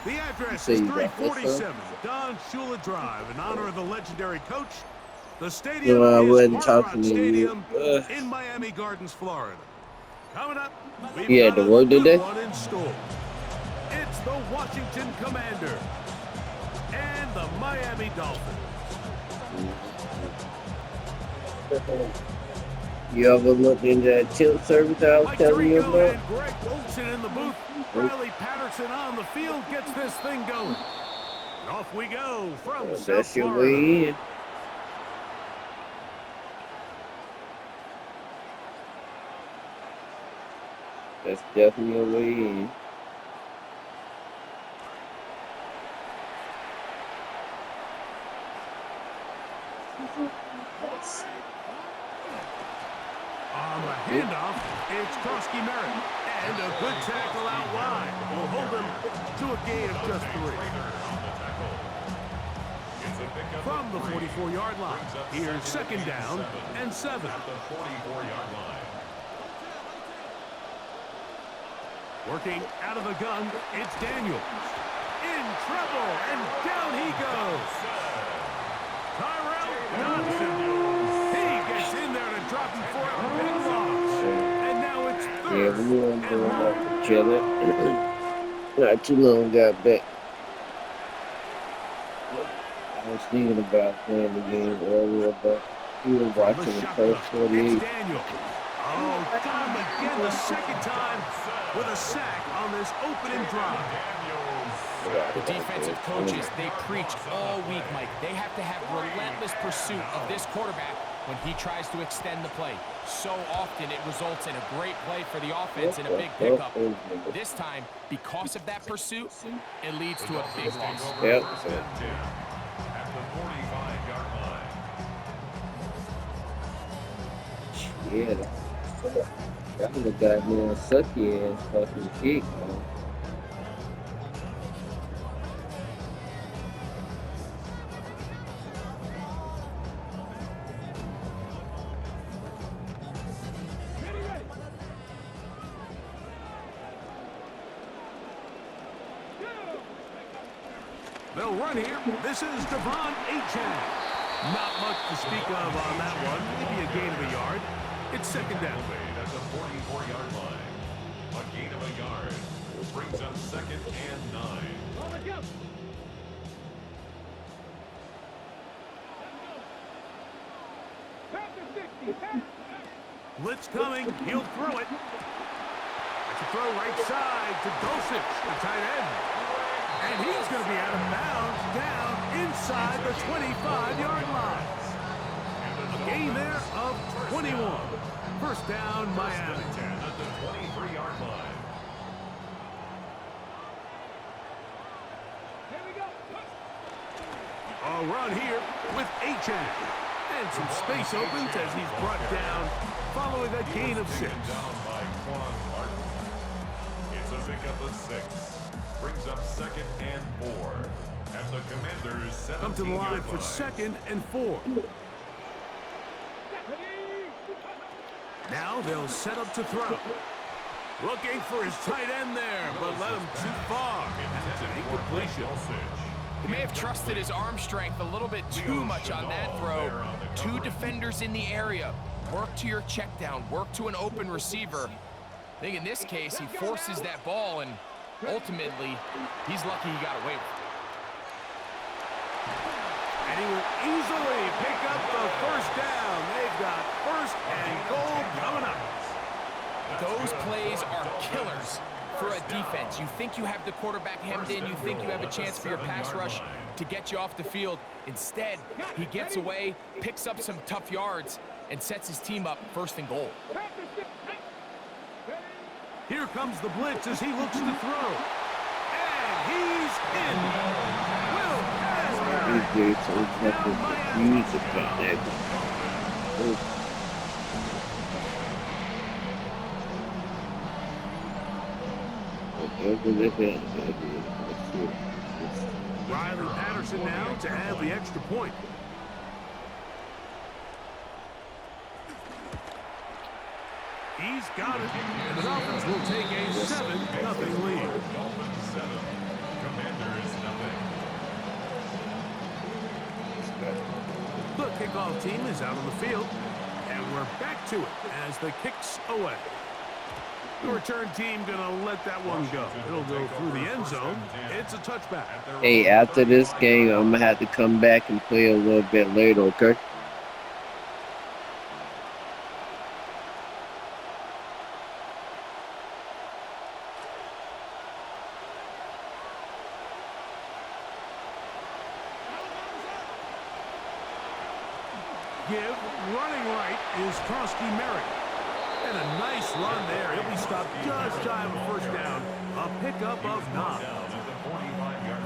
The address is 347 Don Shula Drive in honor of the legendary coach. The stadium is Hard Rock Stadium in Miami Gardens, Florida. Coming up, we've got a good one in store. It's the Washington Commanders and the Miami Dolphins. You ever looked into that tilt service I was telling you about? And Greg Olsen in the booth. Riley Patterson on the field gets this thing going. And off we go from South Florida. Way in. That's definitely a way in. On the handoff, it's Krosky Merritt. And a good tackle out wide will hold him to a gain of just 3. From the 44-yard line, here's 2nd down and 7. Working out of the gun, it's Daniels. In trouble, and down he goes. Tyrell Johnson. He gets in there to drop him for a big loss. And now it's 3rd. Yeah, we weren't going back to chilling. Not too long got back. I was thinking about playing the game earlier, but we were watching the first 48. Daniel. Oh, got him again the 2nd time with a sack on this opening drive. The defensive coaches, they preach all week, Mike. They have to have relentless pursuit of this quarterback when he tries to extend the play. So often it results in a great play for the offense and a big pickup. This time, because of that pursuit, it leads to a big loss. Yep. At the 45-yard line. Yeah. That was a goddamn sucky ass fucking kick, man. They'll run here. This is Devon Achane. Not much to speak of on that one. Maybe a gain of a yard. It's 2nd down. At the 44-yard line. A gain of a yard. Brings up 2nd and 9. Blitz coming. He'll throw it. It's a throw right side to Dulcich, the tight end. And he's going to be out of bounds down inside the 25-yard line. A gain there of 21. 1st down, Miami. At the 23-yard line. A run here with Achane. And some space opens as he's brought down following a gain of 6. Down by Quan Martin. It's a pickup of 6. Brings up 2nd and 4. At the Commanders' 17-yard line. Come to the line for 2nd and 4. Now they'll set up to throw. Looking for his tight end there, but let him too far. That's an incompletion. He may have trusted his arm strength a little bit too much on that throw. 2 defenders in the area. Work to your check down. Work to an open receiver. I think in this case, he forces that ball, and ultimately, he's lucky he got away with it. And he will easily pick up the 1st down. They've got 1st and goal coming up. Those plays are killers for a defense. You think you have the quarterback hemmed in. You think you have a chance for your pass rush to get you off the field. Instead, he gets away, picks up some tough yards, and sets his team up 1st and goal. Here comes the blitz as he looks to throw. And he's in. Will These dudes are fucking confused about that. Riley Patterson now to add the extra point. He's got it. And the Dolphins will take a 7-0 lead. Dolphins 7, Commanders nothing. The kickoff team is out on the field, and we're back to it as the kick's away. The return team gonna let that one go. It'll go through the end zone. It's a touchback. Hey, after this game, I'm gonna have to come back and play a little bit later, okay? Give. Running right is Krosky Merrick. And a nice run there. He'll be stopped just shy of a first down. A pickup of 9.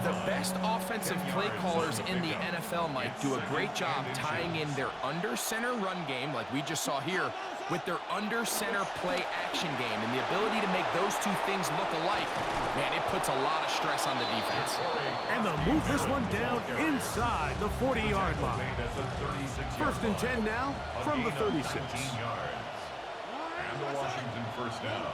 The best offensive play callers in the NFL, Mike, do a great job tying in their under-center run game, like we just saw here, with their under-center play action game. And the ability to make those two things look alike, man, it puts a lot of stress on the defense. And they'll move this one down inside the 40-yard line. First and 10 now from the 36. And the Washington first down.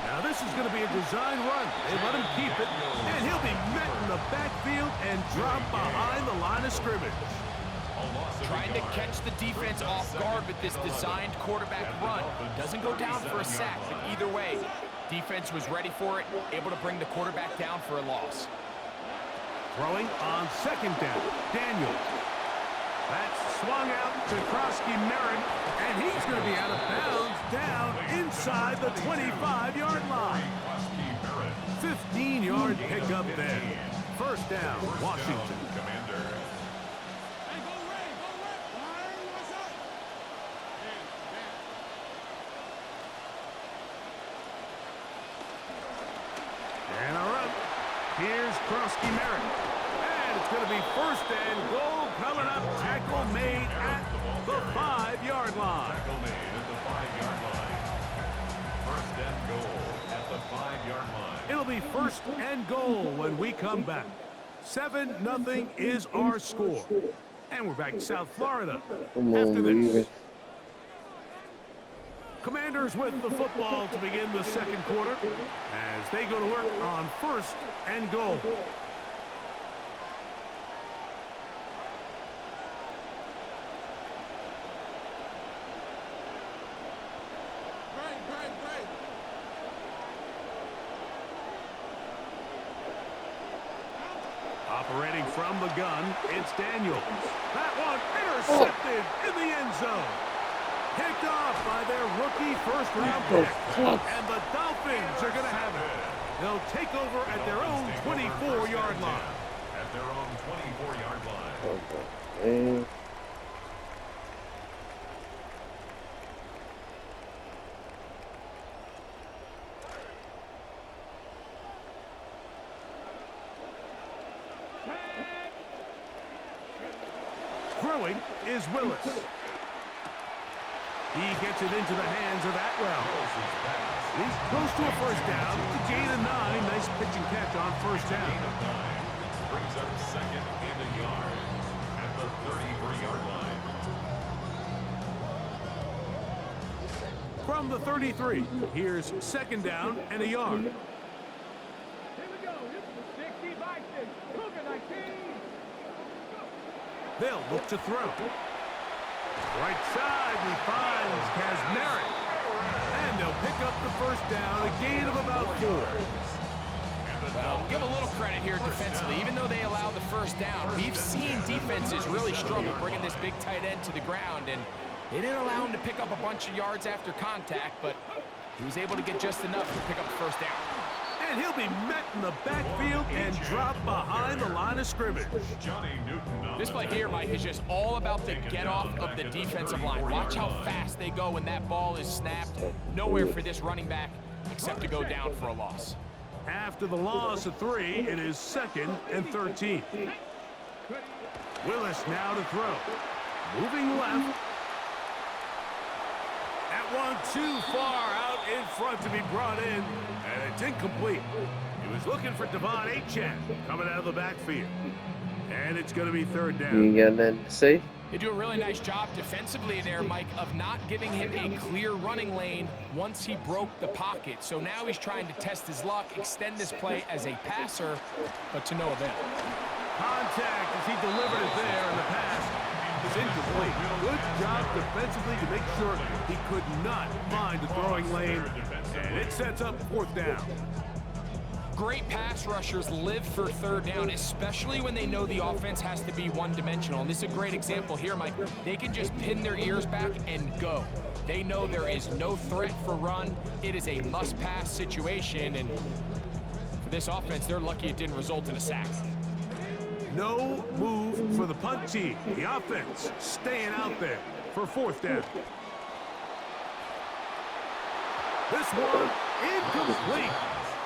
Now this is going to be a design run. They let him keep it, and he'll be met in the backfield and dropped behind the line of scrimmage. Trying to catch the defense off guard with this designed quarterback run. Doesn't go down for a sack, but either way, defense was ready for it, able to bring the quarterback down for a loss. Throwing on second down, Daniels. That's swung out to Krosky Merrick, and he's going to be out of bounds down inside the 25-yard line. 15-yard pickup there. First down, Washington. And a run. Here's Krosky Merrick. And it's going to be first and goal. Coming up, tackle made at the 5-yard line. Tackle made at the 5-yard line. First and goal at the 5-yard line. It'll be first and goal when we come back. 7-0 is our score. And we're back to South Florida after this. Commanders with the football to begin the second quarter as they go to work on first and goal. Operating from the gun, it's Daniels. That one intercepted in the end zone. Picked off by their rookie first-round pick. And the Dolphins are going to have it. They'll take over at their own 24-yard line. At their own 24-yard line. Okay. Throwing is Willis. He gets it into the hands of Atwell. He's close to a first down. The gain of 9. Nice pitch and catch on first down. Brings up second and a yard at the 33-yard line. From the 33, here's second down and a yard. They'll look to throw. Right side, he finds Kazmarek. And they'll pick up the first down, a gain of about 4. Well, give a little credit here defensively. Even though they allowed the first down, we've seen defenses really struggle bringing this big tight end to the ground, and they didn't allow him to pick up a bunch of yards after contact, but he was able to get just enough to pick up the first down. And he'll be met in the backfield and dropped behind the line of scrimmage. This play here, Mike, is just all about the get off of the defensive line. Watch how fast they go when that ball is snapped. Nowhere for this running back except to go down for a loss. After the loss of 3, it is second and 13. Willis now to throw. Moving left. That one too far out in front to be brought in, and it's incomplete. He was looking for Devon Achane coming out of the backfield. And it's going to be third down. You got nothing to say? They do a really nice job defensively there, Mike, of not giving him a clear running lane once he broke the pocket. So now he's trying to test his luck, extend this play as a passer, but to no avail. Contact as he delivered it there, and the pass is incomplete. Good job defensively to make sure he could not find the throwing lane, and it sets up fourth down. Great pass rushers live for third down, especially when they know the offense has to be one-dimensional. And this is a great example here, Mike. They can just pin their ears back and go. They know there is no threat for run. It is a must-pass situation, and for this offense, they're lucky it didn't result in a sack. No move for the punt team. The offense staying out there for fourth down. This one incomplete.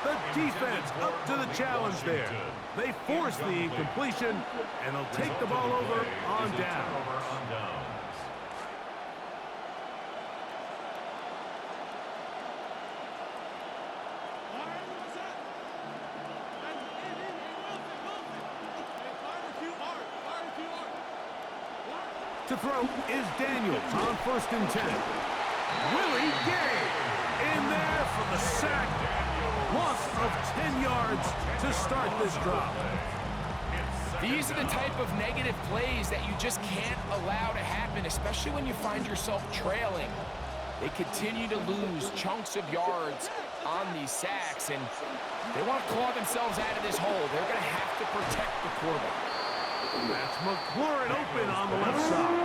The defense up to the challenge there. They force the incompletion, and they'll take the ball over on down. To throw is Daniels on 1st and 10. Willie Gay in there for the sack. Loss of 10 yards to start this drive. These are the type of negative plays that you just can't allow to happen, especially when you find yourself trailing. They continue to lose chunks of yards on these sacks, and they want to claw themselves out of this hole. They're going to have to protect the quarterback. That's McLaurin open on the left side.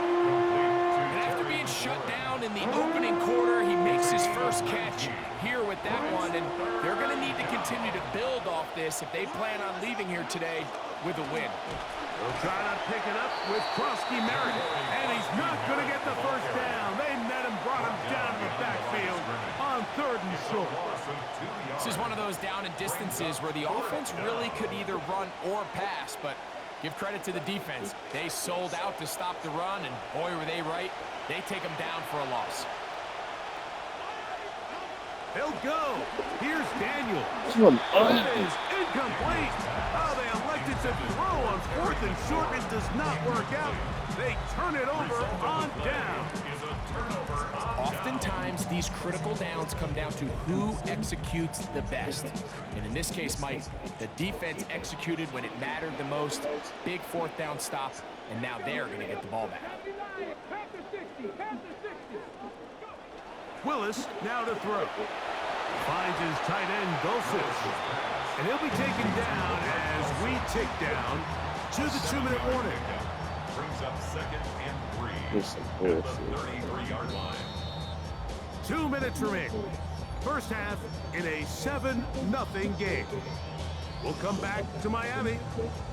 And after being shut down in the opening quarter, he makes his first catch here with that one, and they're going to need to continue to build off this if they plan on leaving here today with a win. They'll try to pick it up with Krosky Merritt, and he's not going to get the first down. They met him, brought him down to the backfield on 3rd and short. This is one of those down and distances where the offense really could either run or pass, but give credit to the defense. They sold out to stop the run, and boy, were they right. They take them down for a loss. He'll go. Here's Daniel. That is incomplete. Oh, they elected to throw on 4th and short. It does not work out. They turn it over on down. Oftentimes, these critical downs come down to who executes the best. And in this case, Mike, the defense executed when it mattered the most. Big 4th down stop, and now they're going to get the ball back. Willis now to throw. Finds his tight end, Dulcich. And he'll be taken down as we tick down to the 2-minute warning. Brings up 2nd and 3 at the 33-yard line. 2 minutes remaining. First half in a 7-0 game. We'll come back to Miami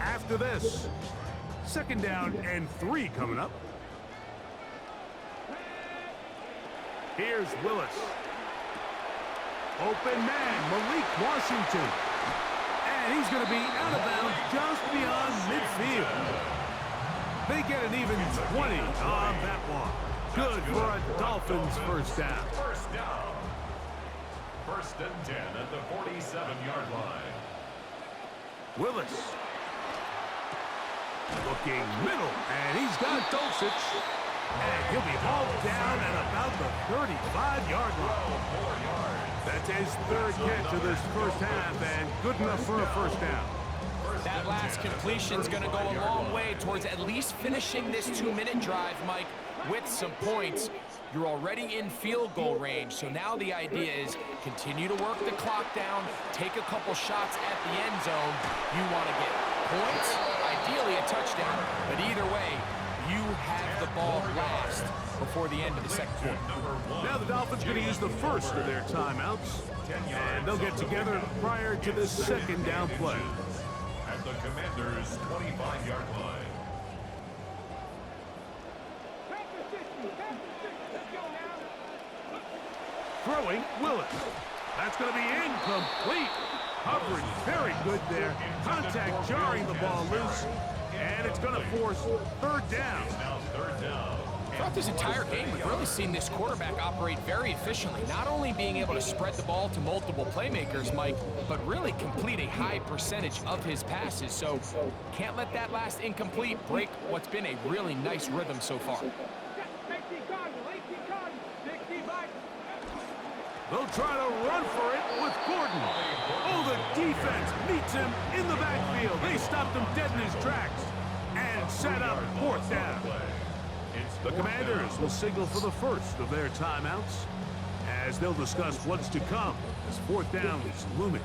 after this. 2nd down and 3 coming up. Here's Willis. Open man, Malik Washington. And he's going to be out of bounds just beyond midfield. They get an even 20 on that one. Good for a Dolphins first down. First down. 1st and 10 at the 47-yard line. Willis. Looking middle, and he's got Dulcich. And he'll be hauled down at about the 35-yard line. That's his 3rd catch of this first half, and good enough for a first down. That last completion's going to go a long way towards at least finishing this 2-minute drive, Mike, with some points. You're already in field goal range, so now the idea is continue to work the clock down, take a couple shots at the end zone. You want to get points, ideally a touchdown, but either way, you have the ball last before the end of the 2nd quarter. Now the Dolphins going to use the first of their timeouts, and they'll get together prior to this 2nd down play. At the Commanders' 25-yard line. Throwing, Willis. That's going to be incomplete. Coverage very good there. Contact jarring the ball loose. And it's going to force 3rd down. Now 3rd down. Throughout this entire game, we've really seen this quarterback operate very efficiently, not only being able to spread the ball to multiple playmakers, Mike, but really complete a high percentage of his passes. So can't let that last incomplete break what's been a really nice rhythm so far. They'll try to run for it with Gordon. Oh, the defense meets him in the backfield. They stopped him dead in his tracks and set up 4th down. The Commanders will signal for the first of their timeouts as they'll discuss what's to come as 4th down is looming.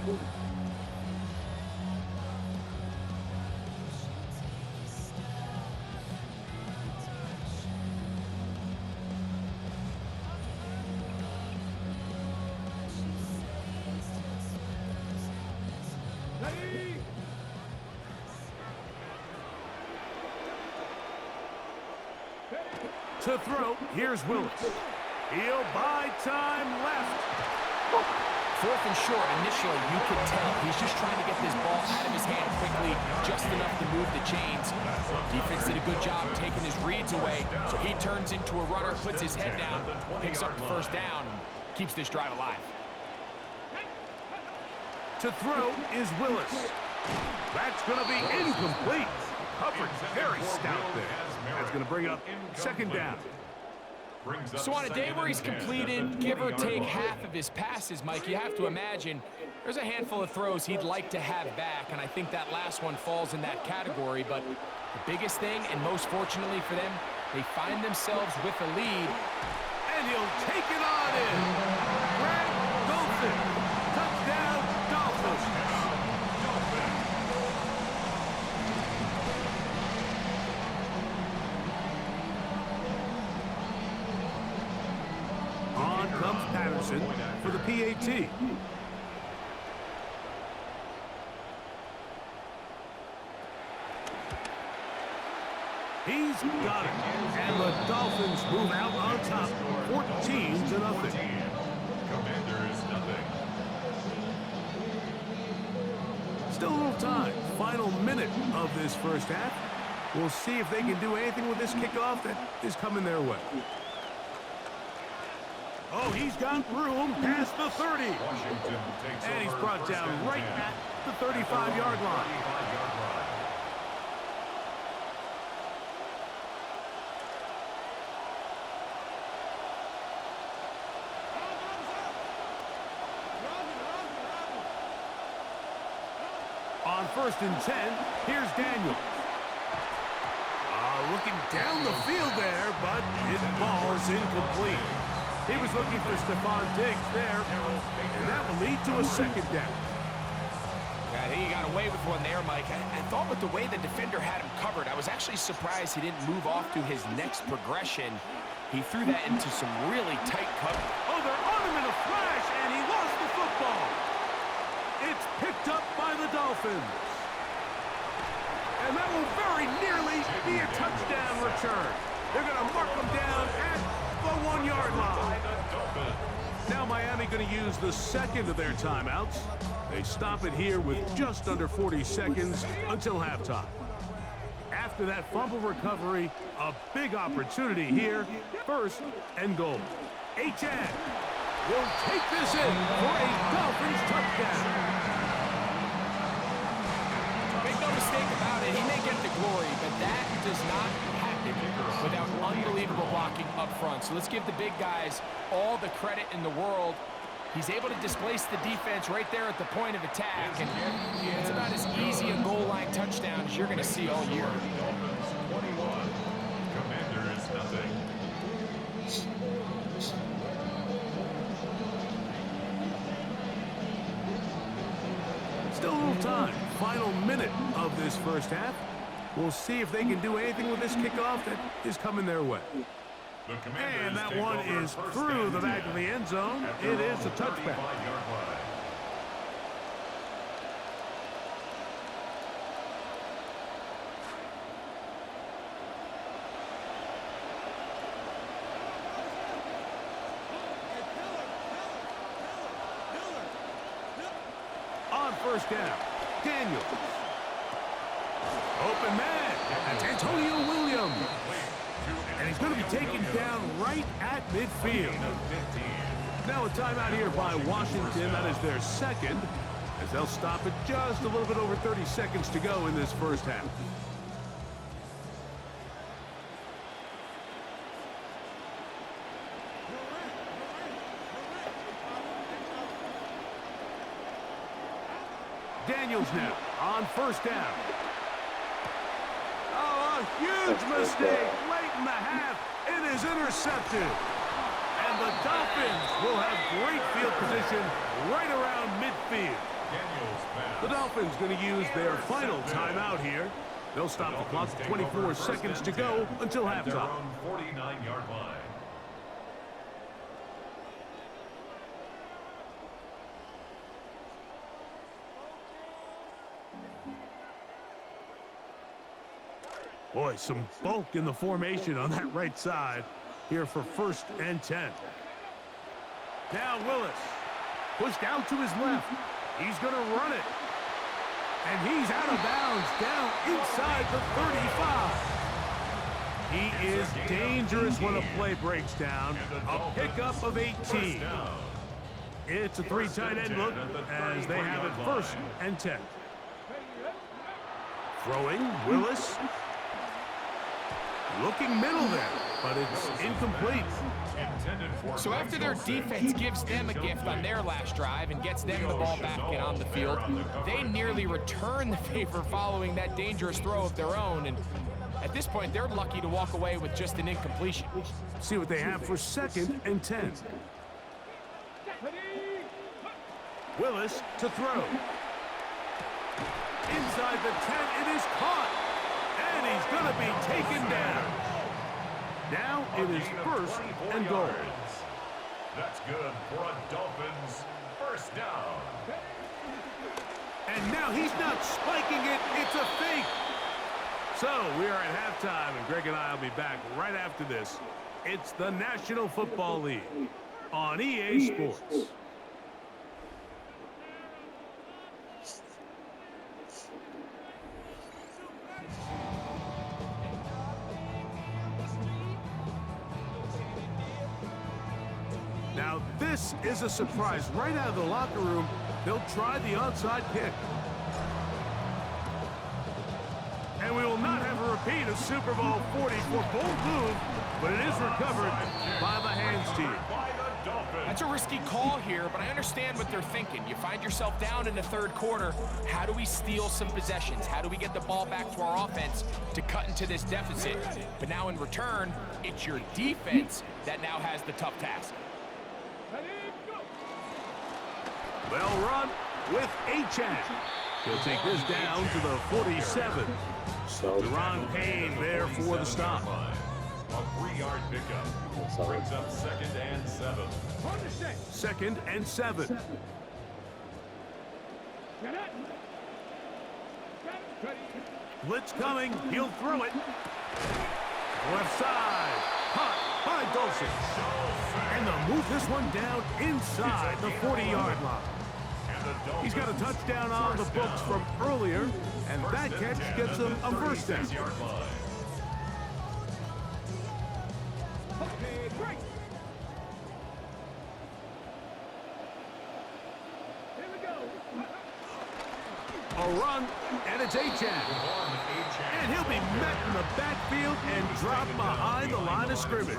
To throw, here's Willis. He'll buy time left. 4th and short, initially, you could tell he's just trying to get this ball out of his hand quickly, just enough to move the chains. Defense did a good job taking his reads away, so he turns into a runner, puts his head down, picks up the 1st down, and keeps this drive alive. To throw is Willis. That's going to be incomplete. Coverage very stout there. That's going to bring up 2nd down. So on a day where he's completed, give or take half of his passes, Mike, you have to imagine there's a handful of throws he'd like to have back, and I think that last one falls in that category. But the biggest thing, and most fortunately for them, they find themselves with a lead. And he'll take it on in. Greg Dolphin. Touchdown, Dolphins. On comes Patterson for the PAT. He's got it. And the Dolphins move out on top, 14-0. Commanders, nothing. Still a little time. Final minute of this first half. We'll see if they can do anything with this kickoff that is coming their way. Oh, he's got room past the 30. And he's brought down right at the 35-yard line. On 1st and 10, here's Daniels. Looking down the field there, but his ball's incomplete. He was looking for Stephon Diggs there, and that will lead to a 2nd down. Yeah, I think he got away with one there, Mike. I thought with the way the defender had him covered, I was actually surprised he didn't move off to his next progression. He threw that into some really tight cover. Oh, they're on him in a flash, and he lost the football. It's picked up by the Dolphins. And that will very nearly be a touchdown return. They're going to mark them down at the 1-yard line. Now Miami going to use the 2nd of their timeouts. They stop it here with just under 40 seconds until halftime. After that fumble recovery, a big opportunity here. 1st and goal. H.N. will take this in for a Dolphins touchdown. Make no mistake about it, he may get the glory, but that does not happen without unbelievable blocking up front. So let's give the big guys all the credit in the world. He's able to displace the defense right there at the point of attack, and it's about as easy a goal line touchdown as you're going to see all year. Commanders, nothing. Still a little time. Final minute of this first half. We'll see if they can do anything with this kickoff that is coming their way. And that one is through the back of the end zone. It is a touchback. On 1st down, Daniels. Open man. That's Antonio Williams. And he's going to be taken down right at midfield. Now a timeout here by Washington. That is their second, as they'll stop it just a little bit over 30 seconds to go in this first half. Daniels now on first down. Oh, a huge mistake late in the half. It is intercepted. And the Dolphins will have great field position right around midfield. The Dolphins going to use their final timeout here. They'll stop the clock, 24 seconds to go until halftime. 49-yard line. Boy, some bulk in the formation on that right side here for 1st and 10. Now Willis pushed out to his left. He's going to run it. And he's out of bounds down inside the 35. He is dangerous when a play breaks down. A pickup of 18. It's a 3 tight end look as they have it 1st and 10. Throwing, Willis. Looking middle there, but it's incomplete. So after their defense gives them a gift on their last drive and gets them the ball back and on the field, they nearly return the favor following that dangerous throw of their own. And at this point, they're lucky to walk away with just an incompletion. See what they have for 2nd and 10. Willis to throw. Inside the 10, it is caught. And he's going to be taken down. Now it is 1st and goal. That's good for a Dolphins 1st down. And now he's not spiking it. It's a fake. So we are at halftime, and Greg and I will be back right after this. It's the National Football League on EA Sports. Now this is a surprise. Right out of the locker room, they'll try the onside kick. And we will not have a repeat of Super Bowl 40 for bold move, but it is recovered by the hands team. That's a risky call here, but I understand what they're thinking. You find yourself down in the 3rd quarter. How do we steal some possessions? How do we get the ball back to our offense to cut into this deficit? But now in return, it's your defense that now has the tough task. Well run with Achan. He'll take this down to the 47. Deron Payne there for the stop. A 3-yard pickup brings up 2nd and 7. 2nd and 7. Blitz coming. He'll throw it. Left side. Caught by Dulcich. And they'll move this one down inside the 40-yard line. He's got a touchdown on the books from earlier, and that catch gets him a 1st down. A run, and it's Achan. And he'll be met in the backfield and dropped behind the line of scrimmage.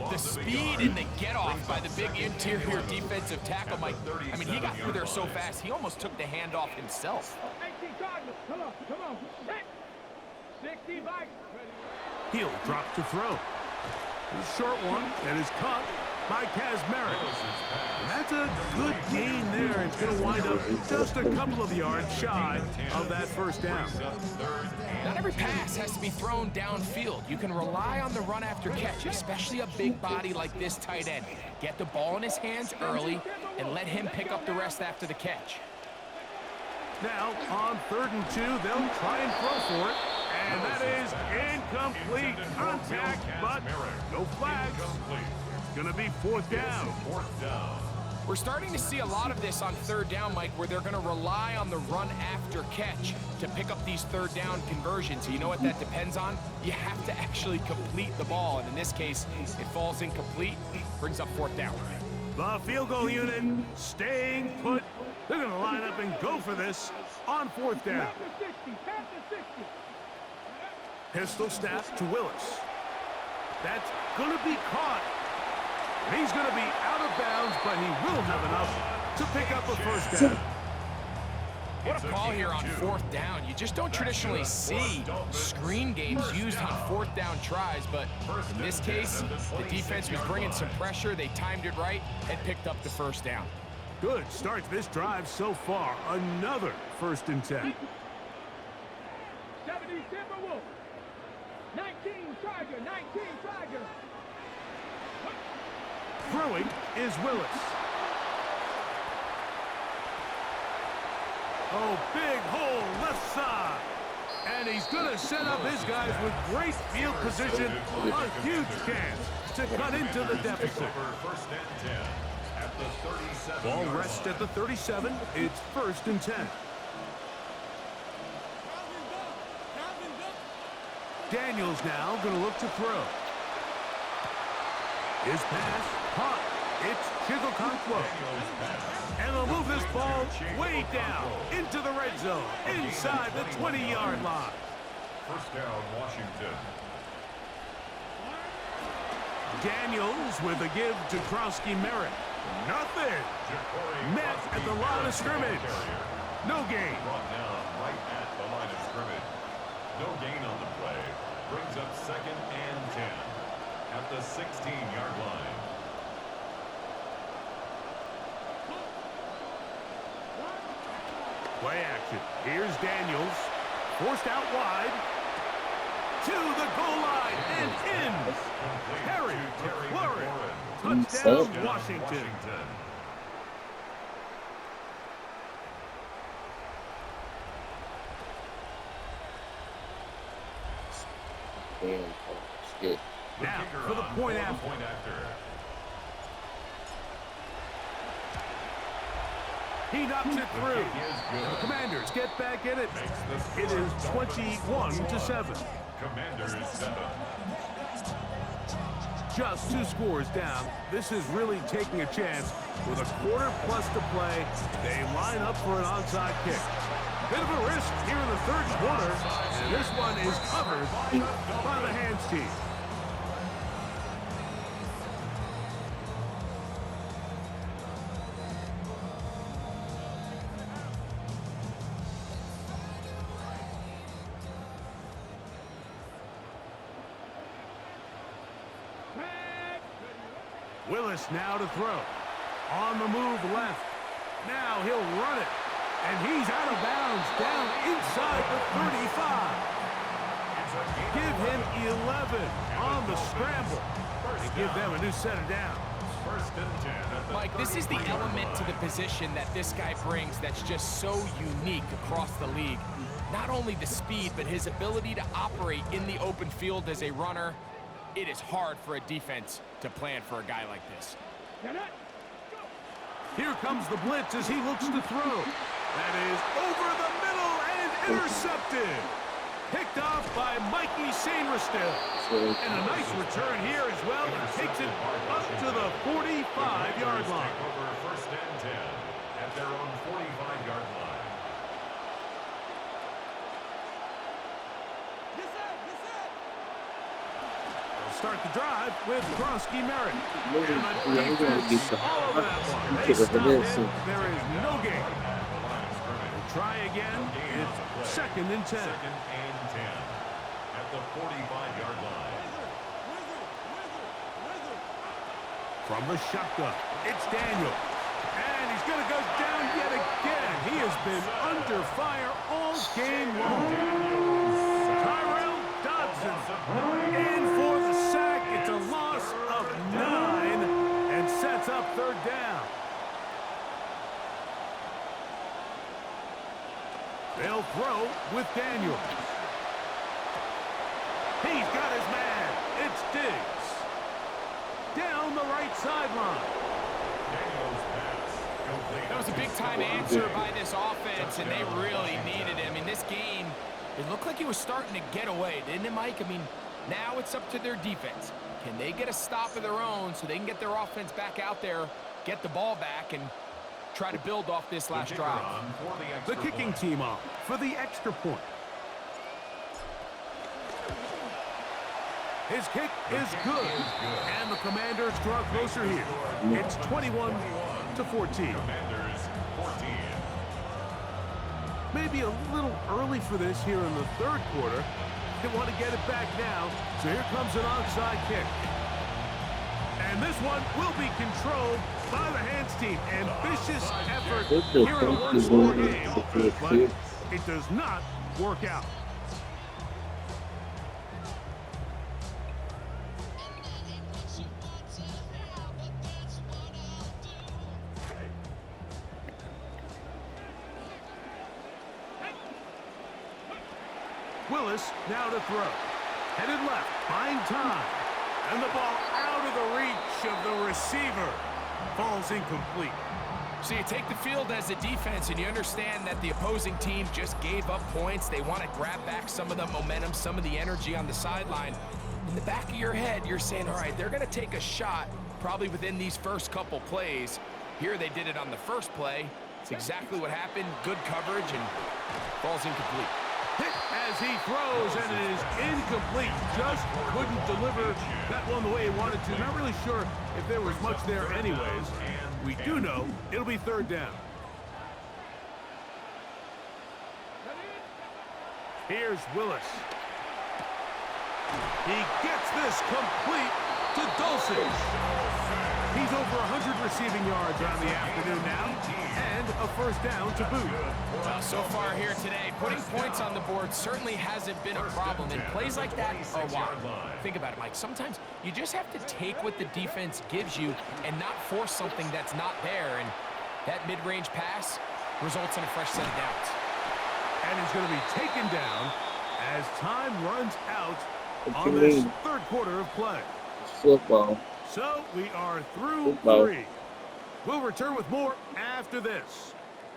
The speed and the get-off by the big interior defensive tackle, Mike. I mean, he got through there so fast, he almost took the handoff himself. He'll drop to throw. A short one, and is caught by Kazmarek. And that's a good gain there. It's going to wind up just a couple of yards shy of that 1st down. Not every pass has to be thrown downfield. You can rely on the run after catch, especially a big body like this tight end. Get the ball in his hands early and let him pick up the rest after the catch. Now on 3rd and 2, they'll try and throw for it. And that is incomplete contact, but no flags. It's going to be 4th down. We're starting to see a lot of this on third down, Mike, where they're going to rely on the run after catch to pick up these third down conversions. You know what that depends on? You have to actually complete the ball, and in this case, it falls incomplete, brings up fourth down. The field goal unit staying put. They're going to line up and go for this on fourth down. Pistol snap to Willis. That's going to be caught. And he's going to be out of bounds, but he will have enough to pick up a first down. What a call here on fourth down. You just don't traditionally see screen games used on fourth down tries, but in this case, the defense was bringing some pressure. They timed it right and picked up the first down. Good start to this drive so far. Another 1st and 10. 70 Timberwolves. 19 Tiger, 19 Tiger. Throwing is Willis. Oh, big hole left side. And he's going to set up his guys with great field position. A huge chance to cut into the deficit. Ball rests at the 37. It's 1st and 10. Daniels now going to look to throw. His pass, caught. It's Chigokonkwo. And they'll move this ball way down into the red zone, inside the 20-yard line. First down, Washington. Daniels with a give to Krosky-Merritt. Nothing. Met at the line of scrimmage. No gain. Brought down right at the line of scrimmage. No gain on the play. Brings up 2nd and 10 at the 16-yard line. Play action. Here's Daniels. Forced out wide. To the goal line and in. Harry McLaurin. Touchdown, Washington. Now for the point after. He knocks it through. The Commanders get back in it. It is 21-7. Commanders 7. Just 2 scores down. This is really taking a chance. With a quarter plus to play, they line up for an onside kick. Bit of a risk here in the 3rd quarter, and this one is covered by the hands team. Willis now to throw. On the move left. Now he'll run it. And he's out of bounds down inside the 35. Give him 11 on the scramble. And give them a new set of downs. Mike, this is the element to the position that this guy brings that's just so unique across the league. Not only the speed, but his ability to operate in the open field as a runner. It is hard for a defense to plan for a guy like this. Here comes the blitz as he looks to throw. That is over the middle and intercepted. Picked off by Mikey Sainristil. And a nice return here as well. And takes it up to the 45-yard line. Over 1st and 10 at their own 45-yard line. Start the drive with Krosky-Merritt. And the defense all over that one. They stop him. There is no gain. Try again. It's 2nd and 10. 2nd and 10 at the 45-yard line. From the shotgun, it's Daniel. And he's going to go down yet again. He has been under fire all game long. Tyrell Dodson in for the sack. It's a loss of 9 and sets up 3rd down. They'll throw with Daniel. He's got his man. It's Diggs. Down the right sideline. That was a big-time answer by this offense, and they really needed it. I mean, this game, it looked like it was starting to get away, didn't it, Mike? I mean, now it's up to their defense. Can they get a stop of their own so they can get their offense back out there, get the ball back, and try to build off this last drive? The kicking team off for the extra point. His kick is good, and the Commanders draw closer here. It's 21-14. Maybe a little early for this here in the third quarter. They want to get it back now, so here comes an onside kick. And this one will be controlled by the hands team. Ambitious effort here in a one-score game, but it does not work out. Willis now to throw. Headed left, buying time. And the ball out of the reach of the receiver. Falls incomplete. So you take the field as a defense, and you understand that the opposing team just gave up points. They want to grab back some of the momentum, some of the energy on the sideline. In the back of your head, you're saying, all right, they're going to take a shot probably within these first couple plays. Here they did it on the first play. It's exactly what happened. Good coverage, and falls incomplete. Hit as he throws, and it is incomplete. Just couldn't deliver that one the way he wanted to. Not really sure if there was much there anyways. We do know it'll be third down. Here's Willis. He gets this complete to Dulcich. He's over 100 receiving yards on the afternoon now, and a first down to boot. Well, so far here today, putting points on the board certainly hasn't been a problem, and plays like that are why. Think about it, Mike. Sometimes you just have to take what the defense gives you and not force something that's not there, and that mid-range pass results in a fresh set of downs. And he's going to be taken down as time runs out on this third quarter of play. Football. So we are through three. We'll return with more after this.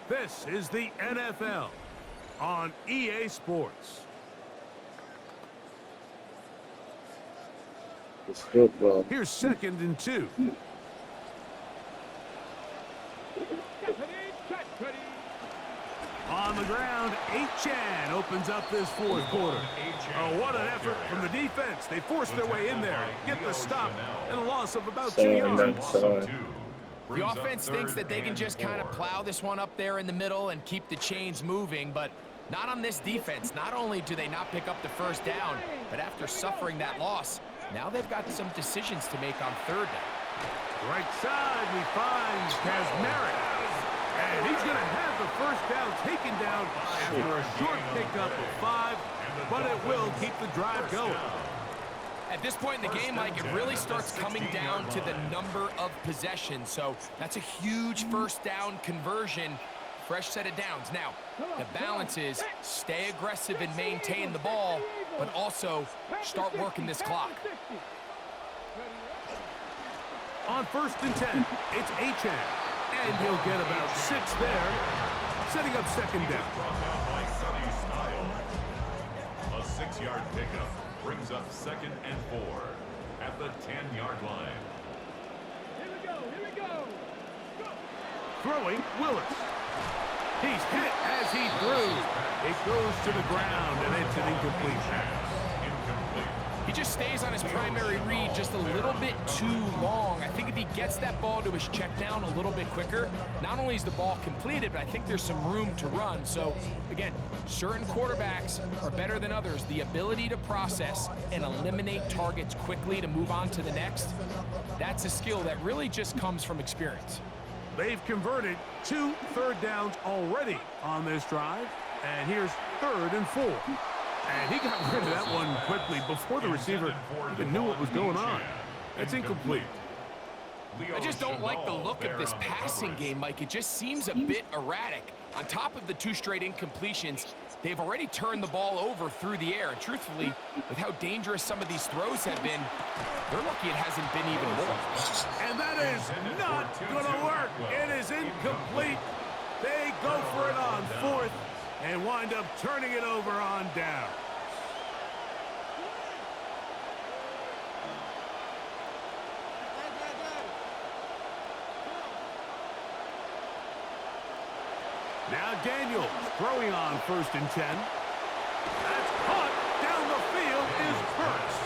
This is the NFL on EA Sports. It's football. Here's 2nd and 2. On the ground, Achan opens up this fourth quarter. Oh, what an effort from the defense. They forced their way in there, get the stop, and a loss of about 2 yards. The offense thinks that they can just kind of plow this one up there in the middle and keep the chains moving, but not on this defense. Not only do they not pick up the first down, but after suffering that loss, now they've got some decisions to make on third down. Right side, we find Kazmarek. And he's going to have the first down taken down after a short pickup of 5, but it will keep the drive going. At this point in the game, Mike, it really starts coming down to the number of possessions. So that's a huge first down conversion, fresh set of downs. Now, the balance is stay aggressive and maintain the ball, but also start working this clock. On 1st and 10, it's Achan. And he'll get about 6 there, setting up second down. A 6-yard pickup brings up 2nd and 4 at the 10-yard line. Here we go. Go. Throwing, Willis. He's hit as he threw. It goes to the ground, and it's an incomplete pass. He just stays on his primary read just a little bit too long. I think if he gets that ball to his check down a little bit quicker, not only is the ball completed, but I think there's some room to run. So, again, certain quarterbacks are better than others. The ability to process and eliminate targets quickly to move on to the next, that's a skill that really just comes from experience. They've converted 2 third downs already on this drive, and here's 3rd and 4. And he got rid of that one quickly before the receiver even knew what was going on. It's incomplete. I just don't like the look of this passing game, Mike. It just seems a bit erratic. On top of the 2 straight incompletions, they've already turned the ball over through the air. And truthfully, with how dangerous some of these throws have been, they're lucky it hasn't been even more. And that is not going to work. 4th and wind up turning it over on down. Now Daniels throwing on 1st and 10. That's caught down the field is Burks.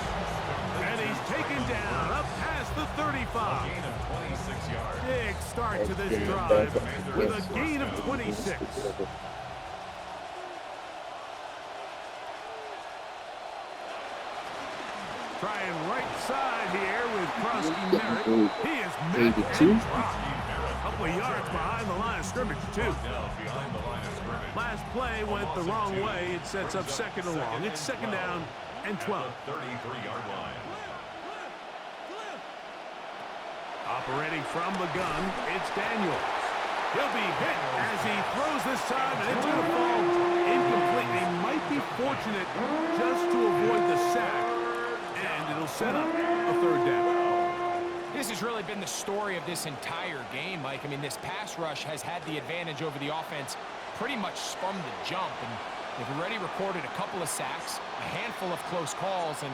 And he's taken down up past the 35. Gain of 26 yards. Big start to this drive with a gain of 26. Trying right side here with Krosky Merritt. He is met and dropped. A couple of yards behind the line of scrimmage, too. Behind the line of scrimmage. Last play went the wrong way. It sets up 2nd and long. It's 2nd down and 12. 33-yard line. Operating from the gun, it's Daniels. He'll be hit as he throws this time, and it's going to fall incomplete. He might be fortunate just to avoid the sack, and it'll set up a 3rd down. This has really been the story of this entire game, Mike. I mean, this pass rush has had the advantage over the offense pretty much from the jump, and they've already recorded a couple of sacks, a handful of close calls, and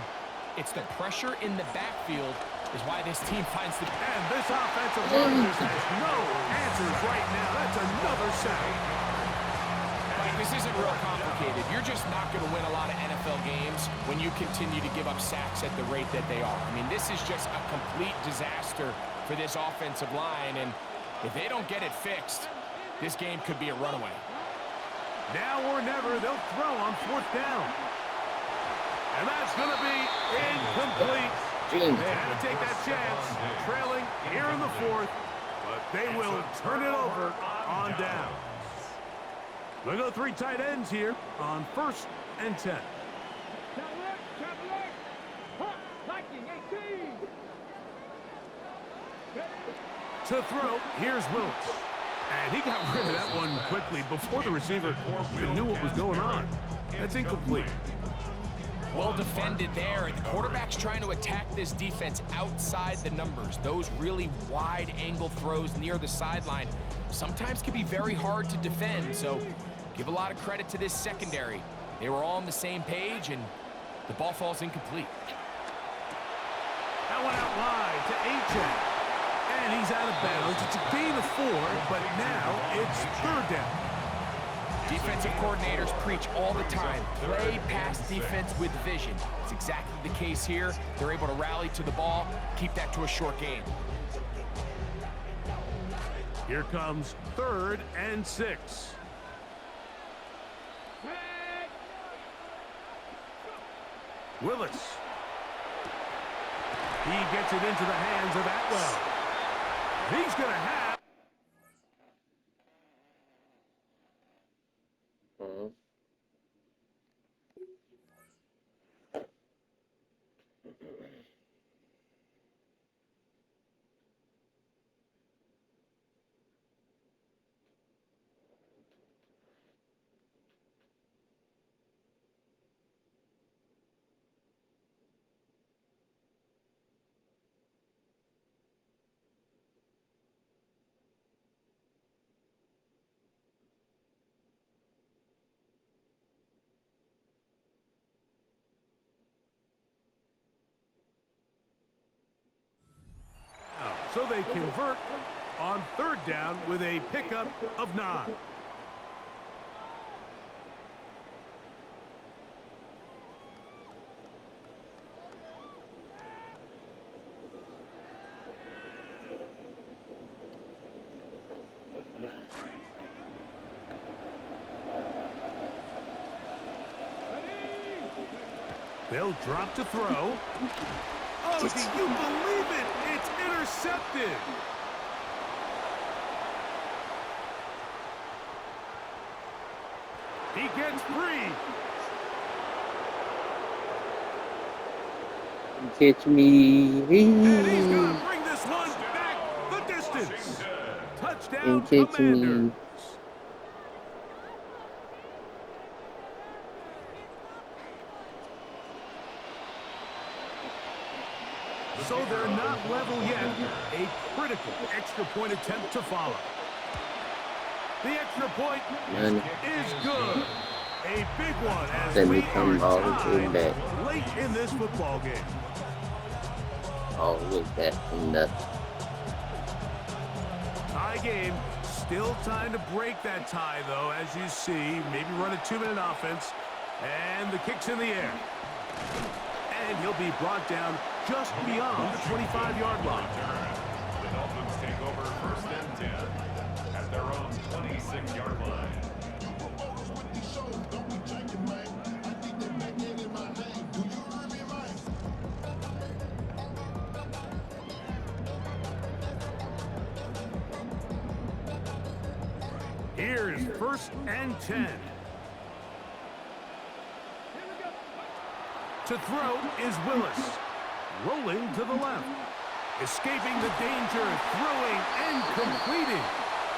it's the pressure in the backfield is why this team finds the... And this offensive line just has no answers right now. That's another sack. Mike, this isn't real complicated. You're just not going to win a lot of NFL games when you continue to give up sacks at the rate that they are. I mean, this is just a complete disaster for this offensive line, and if they don't get it fixed, this game could be a runaway. Now or never, they'll throw on 4th down. And that's going to be incomplete. They had to take that chance, trailing here in the 4th, but they will turn it over on down. We'll go 3 tight ends here on 1st and 10. To throw, here's Willis. And he got rid of that one quickly before the receiver even knew what was going on. That's incomplete. Well defended there, and the quarterback's trying to attack this defense outside the numbers. Those really wide angle throws near the sideline sometimes can be very hard to defend, so give a lot of credit to this secondary. They were all on the same page, and the ball falls incomplete. That one out wide to Achane. And he's out of bounds. It's a gain of 4, but now it's 3rd down. Defensive coordinators preach all the time, play pass defense with vision. It's exactly the case here. They're able to rally to the ball, keep that to a short gain. Here comes 3rd and 6. Willis. He gets it into the hands of Atwell. He's going to have... So they convert on 3rd down with a pickup of 9. They'll drop to throw. Oh, do you believe it? It's intercepted. He gets free. Catch me. And he's going to bring this one back the distance. Touchdown, Commanders. So they're not level yet. A critical extra point attempt to follow. The extra point None. is good. A big one as Then we we come are all the way back. tied late in this football game. All the way back to nothing. Tie game. Still time to break that tie, though, as you see. Maybe run a 2-minute offense. And the kick's in the air. And he'll be brought down just beyond the 25-yard line. The Dolphins take over 1st and 10 at their own 26-yard line. Here's 1st and 10. To throw is Willis. Rolling to the left. Escaping the danger, throwing and completing.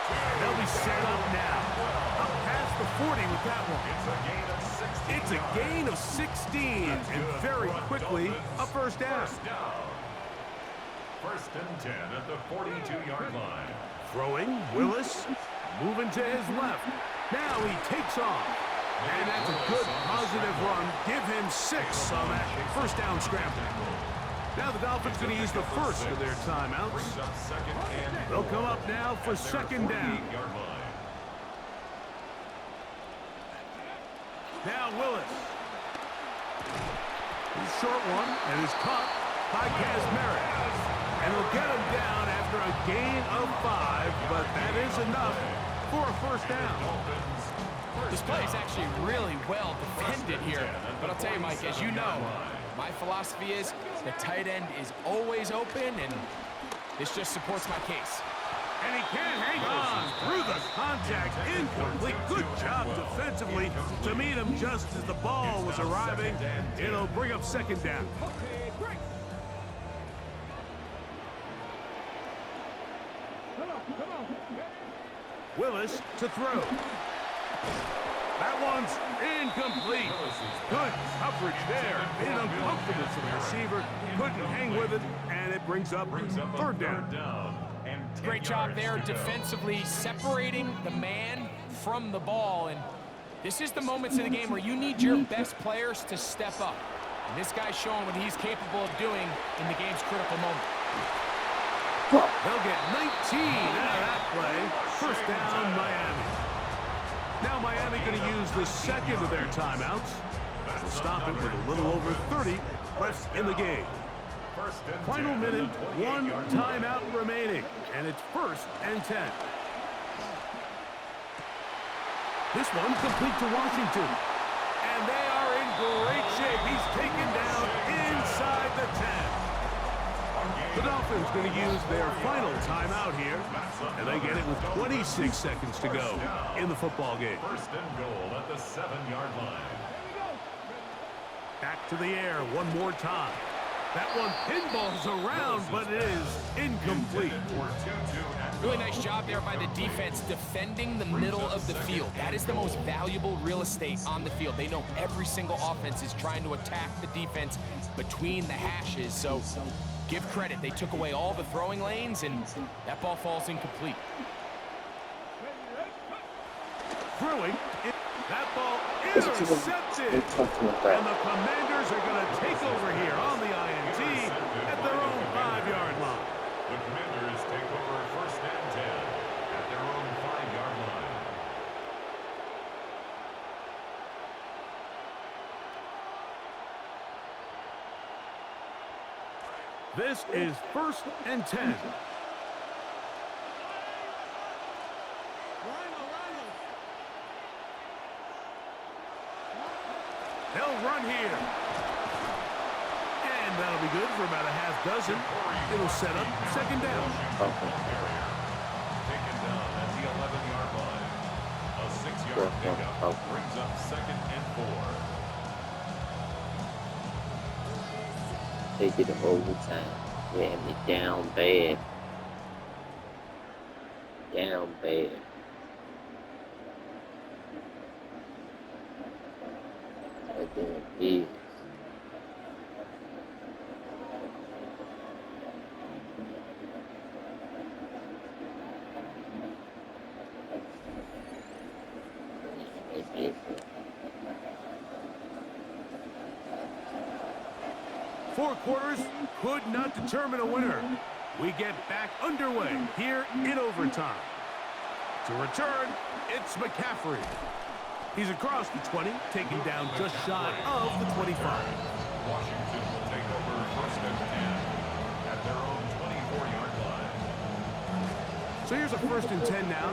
And they'll be set up now. Up past the 40 with that one. It's a gain of 16. And very quickly, a first down. 1st and 10 at the 42-yard line. Throwing, Willis. Moving to his left. Now he takes off. And that's a good positive run. Give him 6 on that first down scramble. Now the Dolphins going to use the first of their timeouts. They'll come up now for 2nd down. Now Willis. He's short one and is caught by Kazmarek. And he'll get him down after a gain of 5, but that is enough for a first down. This play is actually really well defended here. But I'll tell you, Mike, as you know, my philosophy is the tight end is always open, and this just supports my case. And he can't hang on through the contact. Incomplete. Good job defensively to meet him just as the ball was arriving. It'll bring up 2nd down. Willis to throw. That one's incomplete. Good coverage there. Being uncomfortable for the receiver. Couldn't hang with it, and it brings up 3rd down. Great job there defensively, separating the man from the ball. And this is the moments in the game where you need your best players to step up. And this guy's showing what he's capable of doing in the game's critical moment. They'll get 19 out of that play. First down, Miami. Now Miami going to use the 2nd of their timeouts. They'll stop it with a little over 30 left in the game. Final minute, 1 timeout remaining, and it's 1st and 10. This one complete to Washington. And they are in great shape. He's taken down inside the 10. The Dolphins going to use their final timeout here, and they get it with 26 seconds to go in the football game. 1st and goal at the 7-yard line. Back to the air one more time. That one pinballs around, but it is incomplete. Really nice job there by the defense defending the middle of the field. That is the most valuable real estate on the field. They know every single offense is trying to attack the defense between the hashes, so give credit. They took away all the throwing lanes, and that ball falls incomplete. Throwing. That ball intercepted. And the Commanders are going to take over here on the INT at their own 5-yard line. The Commanders take over 1st and 10 at their own 5-yard line. This is 1st and 10. They'll run here. And that'll be good for about a half dozen. It'll set up 2nd down. Taken down at the 11-yard line. A 6-yard pickup brings up 2nd and 4. Take it to overtime. They had me down bad. Down bad. But then it is. 4 quarters could not determine a winner. We get back underway here in overtime. To return, it's McCaffrey. He's across the 20, taken down just shy of the 25. Washington will take over first and 10 at their own 24-yard line. So here's a first and 10 now.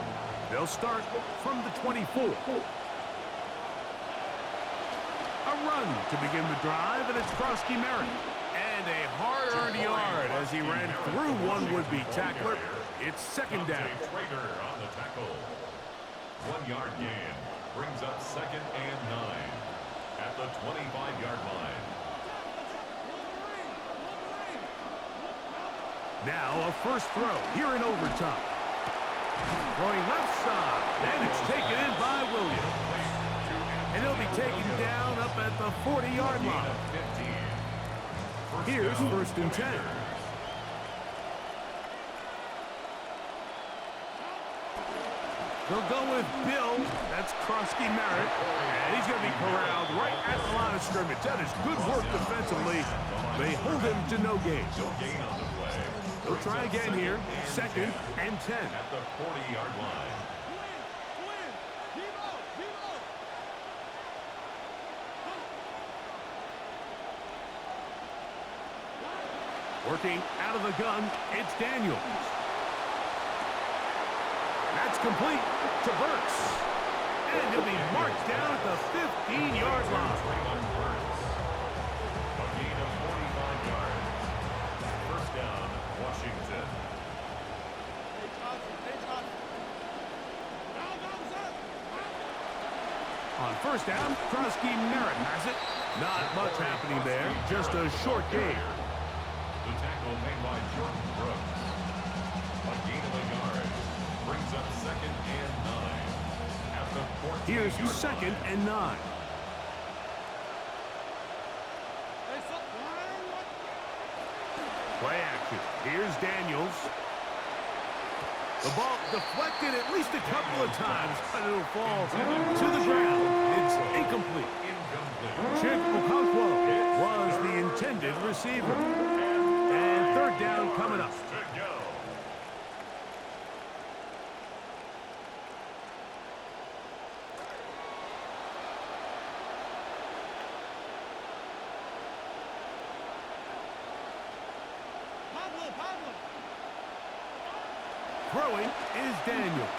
They'll start from the 24. A run to begin the drive, and it's Krosky Merritt. And a hard-earned yard as he ran through one would-be tackler. It's second down. Trader on the tackle. 1-yard gain brings up second and 9 at the 25-yard line. Now a first throw here in overtime. Throwing left side, and it's taken in by Williams. And he'll be taken down up at the 40-yard line. Here's first and 10. They'll go with Bill. That's Krosky Merritt. And he's going to be corralled right at the line of scrimmage. That is good work defensively. They hold him to no gain. No gain on the play. They'll try again here. Second and 10. At the 40-yard line. Working out of the gun, it's Daniels. That's complete to Burks. And he'll be marked down at the 15-yard line. A gain of 45 yards. First down, Washington. On first down, Krosky Merritt has it. Not much happening there, just a short gain. The tackle made by Jordan Brooks. A gain of a yard brings up second and 9 at the 14-yard line. Here's second and 9. Play action. Here's Daniels. The ball deflected at least a couple of times, but it'll fall to the ground. It's incomplete. Chip Okonkwo was the intended receiver. And third down coming up. Throwing is Daniels.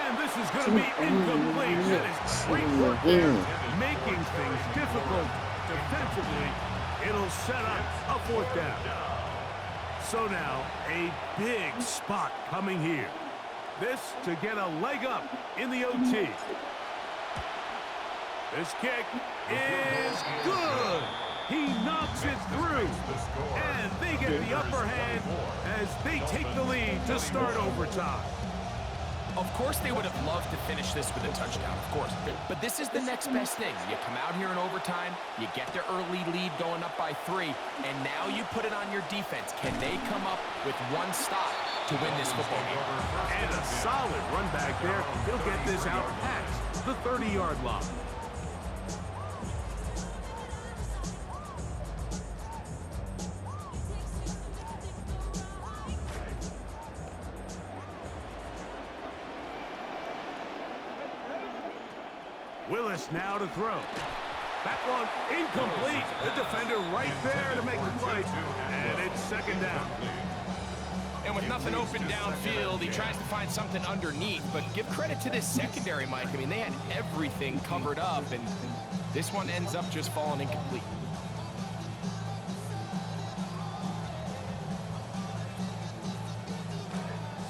And this is going to be incomplete. That is great work there, making things difficult defensively. It'll set up a fourth down. So now, a big spot coming here. This to get a leg up in the OT. This kick is good. He knocks it through. And they get the upper hand as they take the lead to start overtime. Of course they would have loved to finish this with a touchdown, of course. But this is the next best thing. You come out here in overtime, you get the early lead going up by 3, and now you put it on your defense. Can they come up with one stop to win this football game? And a solid run back there. He'll get this out past the 30-yard line. Willis now to throw. That one incomplete. The defender right there to make the play. And it's second down. And with nothing open downfield, he tries to find something underneath. But give credit to this secondary, Mike. I mean, they had everything covered up, and this one ends up just falling incomplete.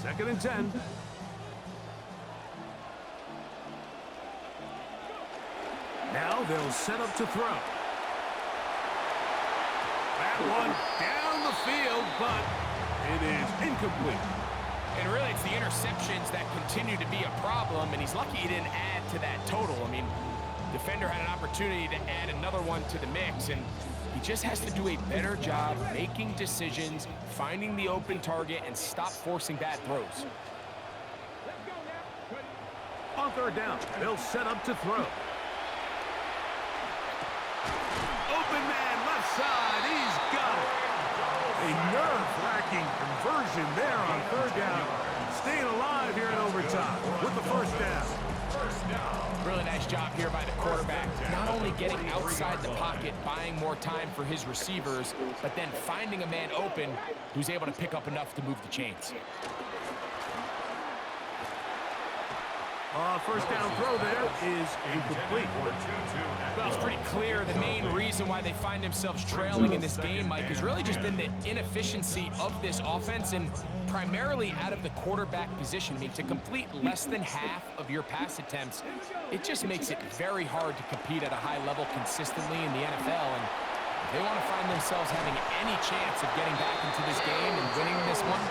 Second and 10. Now they'll set up to throw. That one down the field, but it is incomplete. And really, it's the interceptions that continue to be a problem, and he's lucky he didn't add to that total. I mean, defender had an opportunity to add another one to the mix, and he just has to do a better job making decisions, finding the open target, and stop forcing bad throws. On third down, they'll set up to throw. Open man side. He's got it. A nerve-wracking conversion there on third down. Staying alive here in overtime with the first down. Really nice job here by the quarterback. Not only getting outside the pocket, buying more time for his receivers, but then finding a man open who's able to pick up enough to move the chains. First down throw there is incomplete. Well, it's pretty clear the main reason why they find themselves trailing in this game, Mike, has really just been the inefficiency of this offense and primarily out of the quarterback position. I mean, to complete less than half of your pass attempts, it just makes it very hard to compete at a high level consistently in the NFL. And if they want to find themselves having any chance of getting back into this game and winning this one,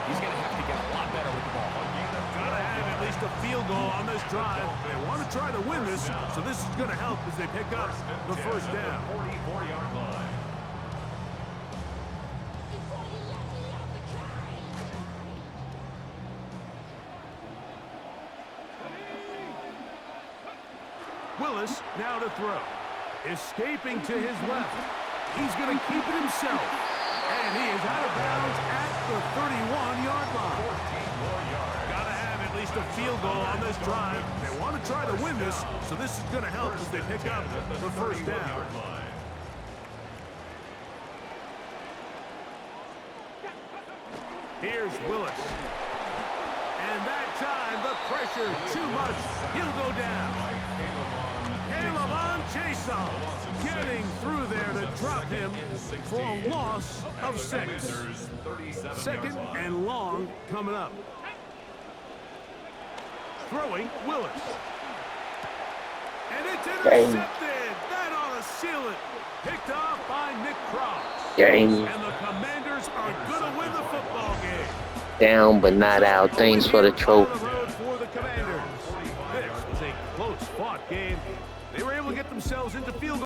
he's going to have to get a lot better with the ball. Gotta have at least a field goal on this drive. They want to try to win this, so this is going to help as they pick up the first down. 44-yard line. Willis now to throw. Escaping to his left. He's going to keep it himself. And he is out of bounds at the 31-yard line. Gotta have at least a field goal on this drive. They want to try to win this, so this is going to help as they pick up the first down. Here's Willis. And that time, the pressure too much. He'll go down. Caleb Chason getting through there to drop him for a loss of 6. Second and long coming up. Throwing Willis. And it's intercepted. That ought to seal it. Picked off by Nick Cross. And the Commanders are going to win the football game. Down but not out. Thanks for the trophy.